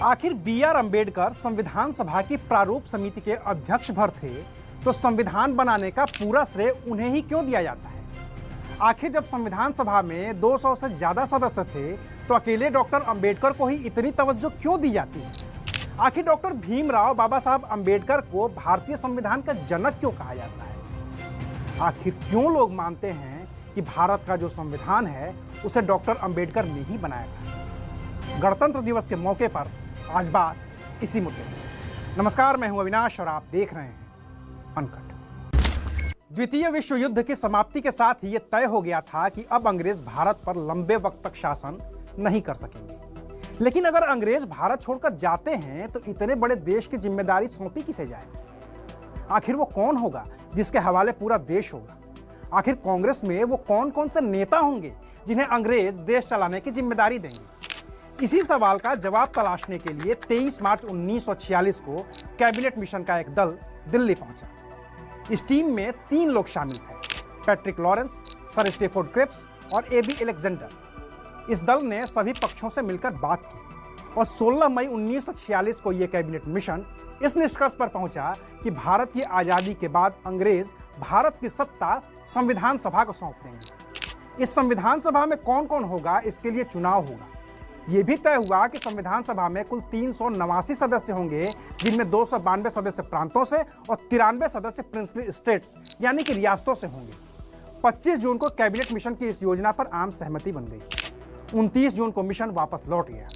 आखिर बी.आर. अम्बेडकर संविधान सभा की प्रारूप समिति के अध्यक्ष भर थे, तो संविधान बनाने का पूरा श्रेय उन्हें ही क्यों दिया जाता है? आखिर जब संविधान सभा में 200 से ज्यादा सदस्य थे, तो अकेले डॉक्टर अम्बेडकर को ही इतनी तवज्जो क्यों दी जाती है? आखिर डॉक्टर भीमराव बाबा साहब अम्बेडकर को भारतीय संविधान का जनक क्यों कहा जाता है? आखिर क्यों लोग मानते हैं कि भारत का जो संविधान है उसे डॉक्टर अम्बेडकर ने ही बनाया था? गणतंत्र दिवस के मौके पर आज बात इसी मुद्दे पर। नमस्कार, मैं हूं अविनाश और आप देख रहे हैं अनकट। द्वितीय विश्व युद्ध की समाप्ति के साथ ही यह तय हो गया था कि अब अंग्रेज भारत पर लंबे वक्त तक शासन नहीं कर सकेंगे। लेकिन अगर अंग्रेज भारत छोड़कर जाते हैं तो इतने बड़े देश की जिम्मेदारी सौंपी किसे जाए? आखिर वो कौन होगा जिसके हवाले पूरा देश होगा? आखिर कांग्रेस में वो कौन कौन से नेता होंगे जिन्हें अंग्रेज देश चलाने की जिम्मेदारी देंगे? इसी सवाल का जवाब तलाशने के लिए 23 मार्च 1946 को कैबिनेट मिशन का एक दल दिल्ली पहुंचा। इस टीम में 3 लोग शामिल थे, Patrick Lawrence, sir Stafford Cripps और ए.बी. अलेक्जेंडर। इस दल ने सभी पक्षों से मिलकर बात की और 16 मई 1946 को यह कैबिनेट मिशन इस निष्कर्ष पर पहुंचा कि भारत की आजादी के बाद अंग्रेज भारत की सत्ता संविधान सभा को सौंप देंगे। इस संविधान सभा में कौन कौन होगा, इसके लिए चुनाव होगा। यह भी तय हुआ कि संविधान सभा में कुल 389 सदस्य होंगे, जिनमें 292 सदस्य प्रांतों से और 93 सदस्य प्रिंसली स्टेट्स यानी कि रियासतों से होंगे। 25 जून को कैबिनेट मिशन की इस योजना पर आम सहमति बन गई। 29 जून को मिशन वापस लौट गया।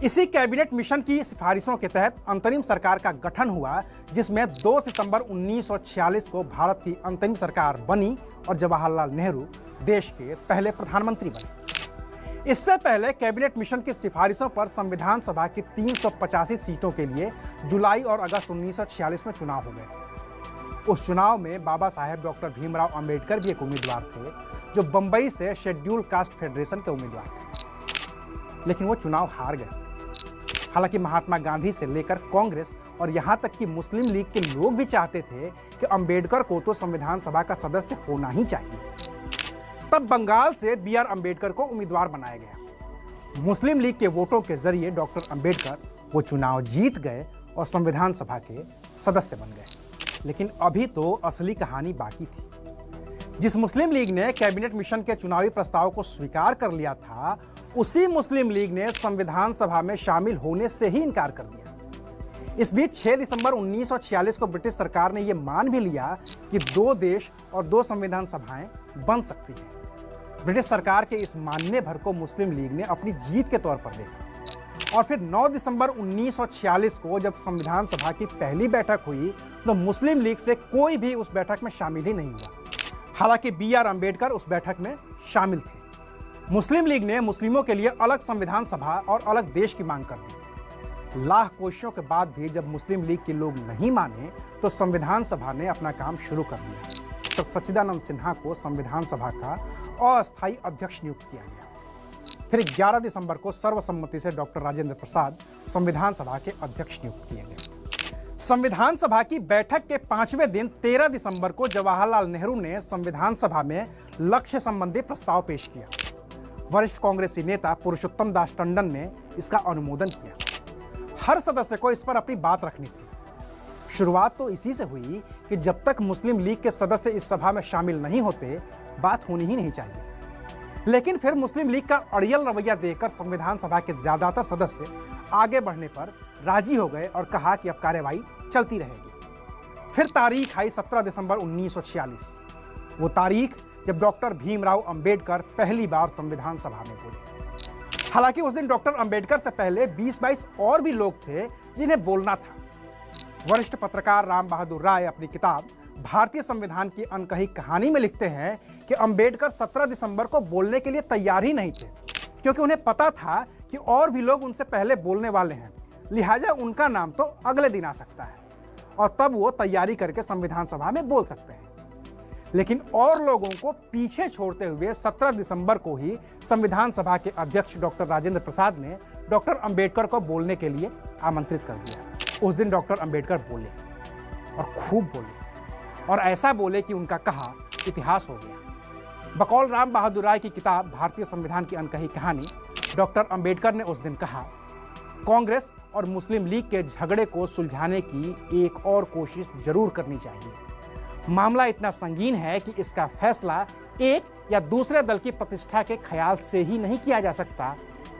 इसी कैबिनेट मिशन की सिफारिशों के तहत अंतरिम सरकार का गठन हुआ, जिसमें 2 सितंबर 1946 को भारत की अंतरिम सरकार बनी और जवाहरलाल नेहरू देश के पहले प्रधानमंत्री बने। इससे पहले कैबिनेट मिशन की सिफारिशों पर संविधान सभा की 385 सीटों के लिए जुलाई और अगस्त 1946 में चुनाव हो गए थे। उस चुनाव में बाबा साहेब डॉक्टर भीमराव अम्बेडकर भी एक उम्मीदवार थे, जो बंबई से शेड्यूल कास्ट फेडरेशन के उम्मीदवार थे, लेकिन वो चुनाव हार गए। हालांकि महात्मा गांधी से लेकर कांग्रेस और यहां तक कि मुस्लिम लीग के लोग भी चाहते थे कि अम्बेडकर को तो संविधान सभा का सदस्य होना ही चाहिए। तब बंगाल से बी.आर. अम्बेडकर को उम्मीदवार बनाया गया। मुस्लिम लीग के वोटों के जरिए डॉक्टर अम्बेडकर वो चुनाव जीत गए और संविधान सभा के सदस्य बन गए। लेकिन अभी तो असली कहानी बाकी थी। जिस मुस्लिम लीग ने कैबिनेट मिशन के चुनावी प्रस्ताव को स्वीकार कर लिया था, उसी मुस्लिम लीग ने संविधान सभा में शामिल होने से ही इनकार कर दिया। इस बीच 6 दिसंबर 1946 को ब्रिटिश सरकार ने यह मान भी लिया कि 2 देश और 2 संविधान सभाएं बन सकती हैं। ब्रिटिश सरकार के इस मानने भर को मुस्लिम लीग ने अपनी जीत के तौर पर देखा और फिर 9 दिसंबर 1946 को जब संविधान सभा की पहली बैठक हुई, तो मुस्लिम लीग से कोई भी उस बैठक में शामिल ही नहीं हुआ। हालांकि बी.आर. अम्बेडकर उस बैठक में शामिल थे। मुस्लिम लीग ने मुस्लिमों के लिए अलग संविधान सभा और अलग देश की मांग कर दी। लाख कोशिशों के बाद भी जब मुस्लिम लीग के लोग नहीं माने, तो संविधान सभा ने अपना काम शुरू कर दिया। तो सच्चिदानंद सिन्हा को संविधान सभा का अस्थायी अध्यक्ष नियुक्त किया गया। फिर 11 दिसंबर को सर्वसम्मति से डॉक्टर राजेंद्र प्रसाद संविधान सभा के अध्यक्ष नियुक्त किए गए। संविधान सभा की बैठक के 5वें दिन 13 दिसंबर को जवाहरलाल नेहरू ने संविधान सभा में लक्ष्य संबंधी प्रस्ताव पेश किया। वरिष्ठ कांग्रेसी नेता पुरुषोत्तम दास टंडन ने इसका अनुमोदन किया। हर सदस्य को इस पर अपनी बात रखनी थी। शुरुआत तो इसी से हुई कि जब तक मुस्लिम लीग के सदस्य इस सभा में शामिल नहीं होते, बात होनी ही नहीं चाहिए। लेकिन फिर मुस्लिम लीग का अड़ियल रवैया देखकर संविधान सभा के ज्यादातर सदस्य आगे बढ़ने पर राजी हो गए और कहा कि अब कार्यवाही चलती रहेगी। फिर तारीख आई 17 दिसंबर 1946, वो तारीख जब डॉक्टर भीमराव अम्बेडकर पहली बार संविधान सभा में बोले। हालांकि उस दिन डॉक्टर अम्बेडकर से पहले 20-22 और भी लोग थे जिन्हें बोलना था। वरिष्ठ पत्रकार राम बहादुर राय अपनी किताब भारतीय संविधान की अनकही कहानी में लिखते हैं कि अम्बेडकर 17 दिसंबर को बोलने के लिए तैयार ही नहीं थे, क्योंकि उन्हें पता था कि और भी लोग उनसे पहले बोलने वाले हैं, लिहाजा उनका नाम तो अगले दिन आ सकता है और तब वो तैयारी करके संविधान सभा में बोल सकते हैं। लेकिन और लोगों को पीछे छोड़ते हुए 17 दिसंबर को ही संविधान सभा के अध्यक्ष डॉक्टर राजेंद्र प्रसाद ने डॉक्टर अम्बेडकर को बोलने के लिए आमंत्रित कर दिया। उस दिन डॉक्टर अम्बेडकर बोले और खूब बोले, और ऐसा बोले कि उनका कहा इतिहास हो गया। बकौल राम बहादुर राय की किताब भारतीय संविधान की अनकही कहानी, डॉक्टर अम्बेडकर ने उस दिन कहा कांग्रेस और मुस्लिम लीग के झगड़े को सुलझाने की एक और कोशिश जरूर करनी चाहिए। मामला इतना संगीन है कि इसका फैसला एक या दूसरे दल की प्रतिष्ठा के ख्याल से ही नहीं किया जा सकता।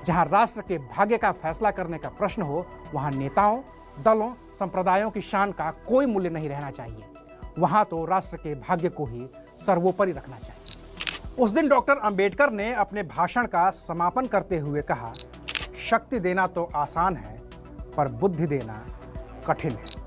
जहां राष्ट्र के भाग्य का फैसला करने का प्रश्न हो, वहां नेताओं, दलों, संप्रदायों की शान का कोई मूल्य नहीं रहना चाहिए। वहां तो राष्ट्र के भाग्य को ही सर्वोपरि रखना चाहिए। उस दिन डॉक्टर अंबेडकर ने अपने भाषण का समापन करते हुए कहा, शक्ति देना तो आसान है, पर बुद्धि देना कठिन है।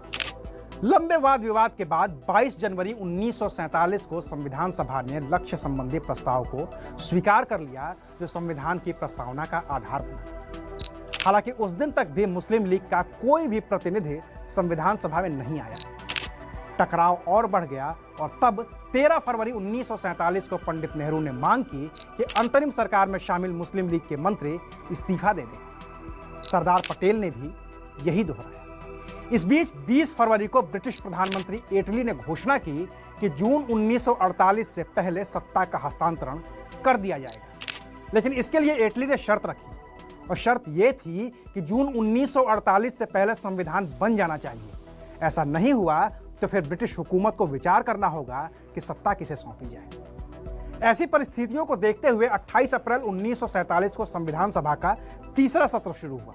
लंबे वाद विवाद के बाद 22 जनवरी 1947 को संविधान सभा ने लक्ष्य संबंधी प्रस्ताव को स्वीकार कर लिया, जो संविधान की प्रस्तावना का आधार बना। हालांकि उस दिन तक भी मुस्लिम लीग का कोई भी प्रतिनिधि संविधान सभा में नहीं आया। टकराव और बढ़ गया और तब 13 फरवरी 1947 को पंडित नेहरू ने मांग की कि अंतरिम सरकार में शामिल मुस्लिम लीग के मंत्री इस्तीफा दे दें। सरदार पटेल ने भी यही दोहराया। इस बीच 20 फरवरी को ब्रिटिश प्रधानमंत्री एटली ने घोषणा की कि जून 1948 से पहले सत्ता का हस्तांतरण कर दिया जाएगा। लेकिन इसके लिए एटली ने शर्त रखी, और शर्त यह थी कि जून 1948 से पहले संविधान बन जाना चाहिए। ऐसा नहीं हुआ तो फिर ब्रिटिश हुकूमत को विचार करना होगा कि सत्ता किसे सौंपी जाए। ऐसी परिस्थितियों को देखते हुए 28 अप्रैल 1947 को संविधान सभा का तीसरा सत्र शुरू हुआ।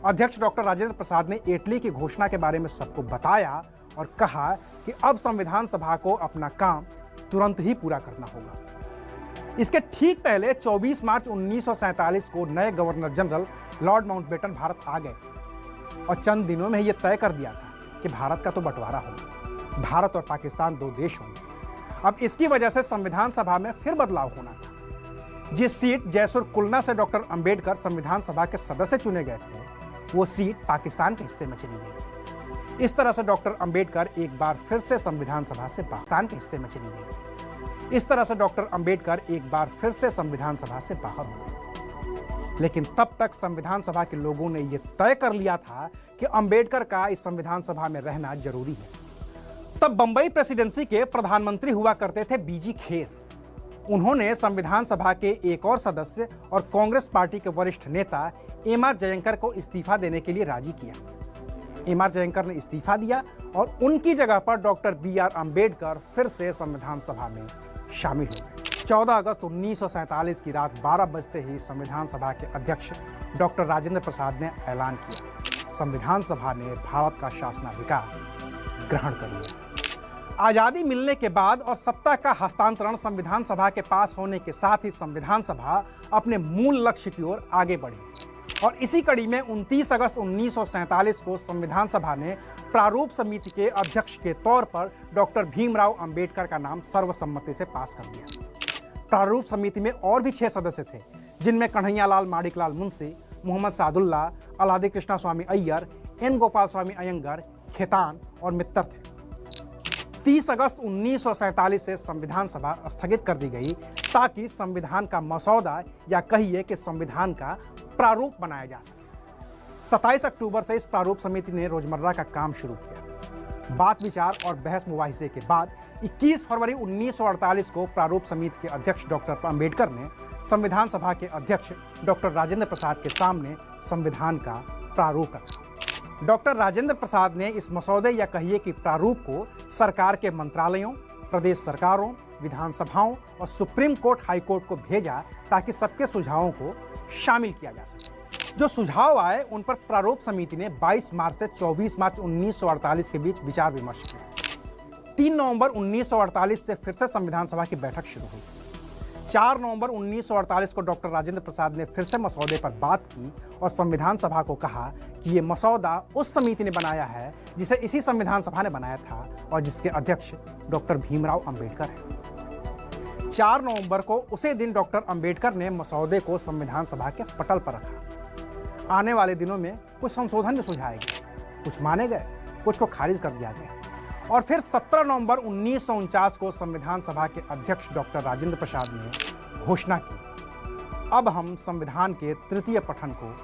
अध्यक्ष डॉक्टर राजेंद्र प्रसाद ने एटली की घोषणा के बारे में सबको बताया और कहा कि अब संविधान सभा को अपना काम तुरंत ही पूरा करना होगा। इसके ठीक पहले 24 मार्च 1947 को नए governor general lord Mountbatten Bharat आ गए थे और चंद दिनों में यह तय कर दिया था कि भारत का तो बंटवारा होगा, भारत और पाकिस्तान दो देश होंगे। अब इसकी वजह से संविधान सभा में फिर बदलाव होना था। जिस सीट जयसुर कुलना से डॉक्टर अंबेडकर संविधान सभा के सदस्य चुने गए थे, वो सीट पाकिस्तान के हिस्से में चली गई। इस तरह से डॉक्टर अंबेडकर एक बार फिर से संविधान सभा से पाकिस्तान के हिस्से में चली गई। इस तरह से डॉक्टर अंबेडकर एक बार फिर से संविधान सभा से बाहर हो गए। लेकिन तब तक संविधान सभा के लोगों ने यह तय कर लिया था कि अंबेडकर का इस संविधान सभा में रहना जरूरी है। तब बंबई प्रेसिडेंसी के प्रधानमंत्री हुआ करते थे बीजी खेर। उन्होंने संविधान सभा के एक और सदस्य और कांग्रेस पार्टी के वरिष्ठ नेता एम.आर. जयंकर को इस्तीफा देने के लिए राजी किया। एम.आर. जयंकर ने इस्तीफा दिया और उनकी जगह पर डॉक्टर बी.आर. अंबेडकर फिर से संविधान सभा में शामिल हो गए। 14 अगस्त 1947 की रात 12 बजते ही संविधान सभा के अध्यक्ष डॉक्टर राजेंद्र प्रसाद ने ऐलान किया, संविधान सभा ने भारत का शासनाधिकार ग्रहण कर लिया। आजादी मिलने के बाद और सत्ता का हस्तांतरण संविधान सभा के पास होने के साथ ही संविधान सभा अपने मूल लक्ष्य की ओर आगे बढ़ी और इसी कड़ी में 29 अगस्त 1947 को संविधान सभा ने प्रारूप समिति के अध्यक्ष के तौर पर डॉक्टर भीमराव अंबेडकर का नाम सर्वसम्मति से पास कर दिया। प्रारूप समिति में और भी 6 सदस्य थे, जिनमें कन्हैयालाल माणिकलाल मुंशी, मोहम्मद सादुल्ला, अलादी कृष्णा स्वामी अय्यर, एन गोपाल स्वामी अयंगर, खेतान और मित्तर थे। 30 अगस्त 1947 से संविधान सभा स्थगित कर दी गई ताकि संविधान का मसौदा या कहिए कि संविधान का प्रारूप बनाया जा सके। 27 अक्टूबर से इस प्रारूप समिति ने रोजमर्रा का काम शुरू किया। बात विचार और बहस मुबाहिसे के बाद 21 फरवरी 1948 को प्रारूप समिति के अध्यक्ष डॉक्टर अंबेडकर ने संविधान सभा के अध्यक्ष डॉक्टर राजेंद्र प्रसाद के सामने संविधान का प्रारूप रखा। डॉक्टर राजेंद्र प्रसाद ने इस मसौदे या कहिए कि प्रारूप को सरकार के मंत्रालयों, प्रदेश सरकारों, विधानसभाओं और सुप्रीम कोर्ट, हाई कोर्ट को भेजा ताकि सबके सुझावों को शामिल किया जा सके। जो सुझाव आए उन पर प्रारूप समिति ने 22 मार्च से 24 मार्च 1948 के बीच विचार विमर्श किया। 3 नवंबर 1948 से फिर से संविधान सभा की बैठक शुरू हुई। 4 नवंबर 1948 को डॉक्टर राजेंद्र प्रसाद ने फिर से मसौदे पर बात की और संविधान सभा को कहा कि ये मसौदा उस समिति ने बनाया है जिसे इसी संविधान सभा ने बनाया था और जिसके अध्यक्ष डॉक्टर भीमराव अंबेडकर हैं। 4 नवंबर को उसी दिन डॉक्टर अंबेडकर ने मसौदे को संविधान सभा के पटल पर रखा। आने वाले दिनों में कुछ संशोधन भी सुझाए गए, कुछ माने गए, कुछ को खारिज कर दिया गया और फिर 17 नवंबर 1949 को संविधान सभा के अध्यक्ष डॉक्टर राजेंद्र प्रसाद ने घोषणा की, अब हम संविधान के तृतीय पठन को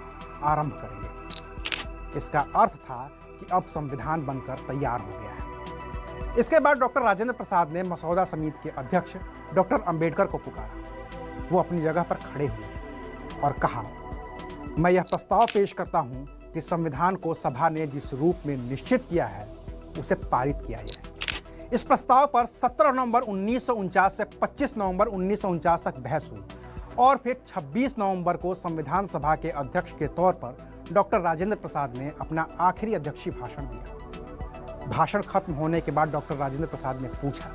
आरंभ करेंगे। इसका अर्थ था कि अब संविधान बनकर तैयार हो गया है। इसके बाद डॉक्टर राजेंद्र प्रसाद ने मसौदा समिति के अध्यक्ष डॉक्टर अंबेडकर को पुकारा। वो अपनी जगह पर खड़े हुए और कहा, मैं यह प्रस्ताव पेश करता हूं कि संविधान को सभा ने जिस रूप में निश्चित किया है उसे पारित किया जाए। इस प्रस्ताव पर 17 नवंबर 1949 से 25 नवंबर 1949 तक बहस हुई और फिर 26 नवंबर को संविधान सभा के अध्यक्ष के तौर पर डॉक्टर राजेंद्र प्रसाद ने अपना आखिरी अध्यक्षीय भाषण दिया। भाषण खत्म होने के बाद डॉक्टर राजेंद्र प्रसाद ने पूछा,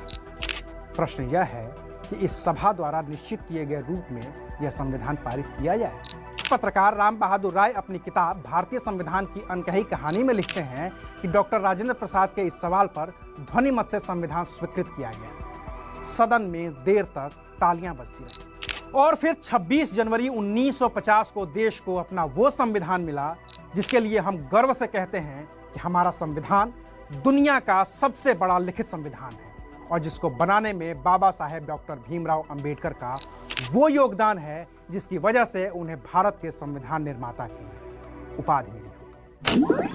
प्रश्न यह है कि इस सभा द्वारा निश्चित किए गए रूप में यह संविधान पारित किया जाए। पत्रकार राम बहादुर राय अपनी किताब भारतीय संविधान की अनकही कहानी में लिखते हैं कि डॉक्टर राजेंद्र प्रसाद के इस सवाल पर ध्वनि मत से संविधान स्वीकृत किया गया। सदन में देर तक तालियां बजती रही और फिर 26 जनवरी 1950 को देश को अपना वो संविधान मिला जिसके लिए हम गर्व से कहते हैं कि हमारा संविधान दुनिया का सबसे बड़ा लिखित संविधान है और जिसको बनाने में बाबा साहेब डॉक्टर भीमराव अंबेडकर का वो योगदान है जिसकी वजह से उन्हें भारत के संविधान निर्माता की उपाधि मिली।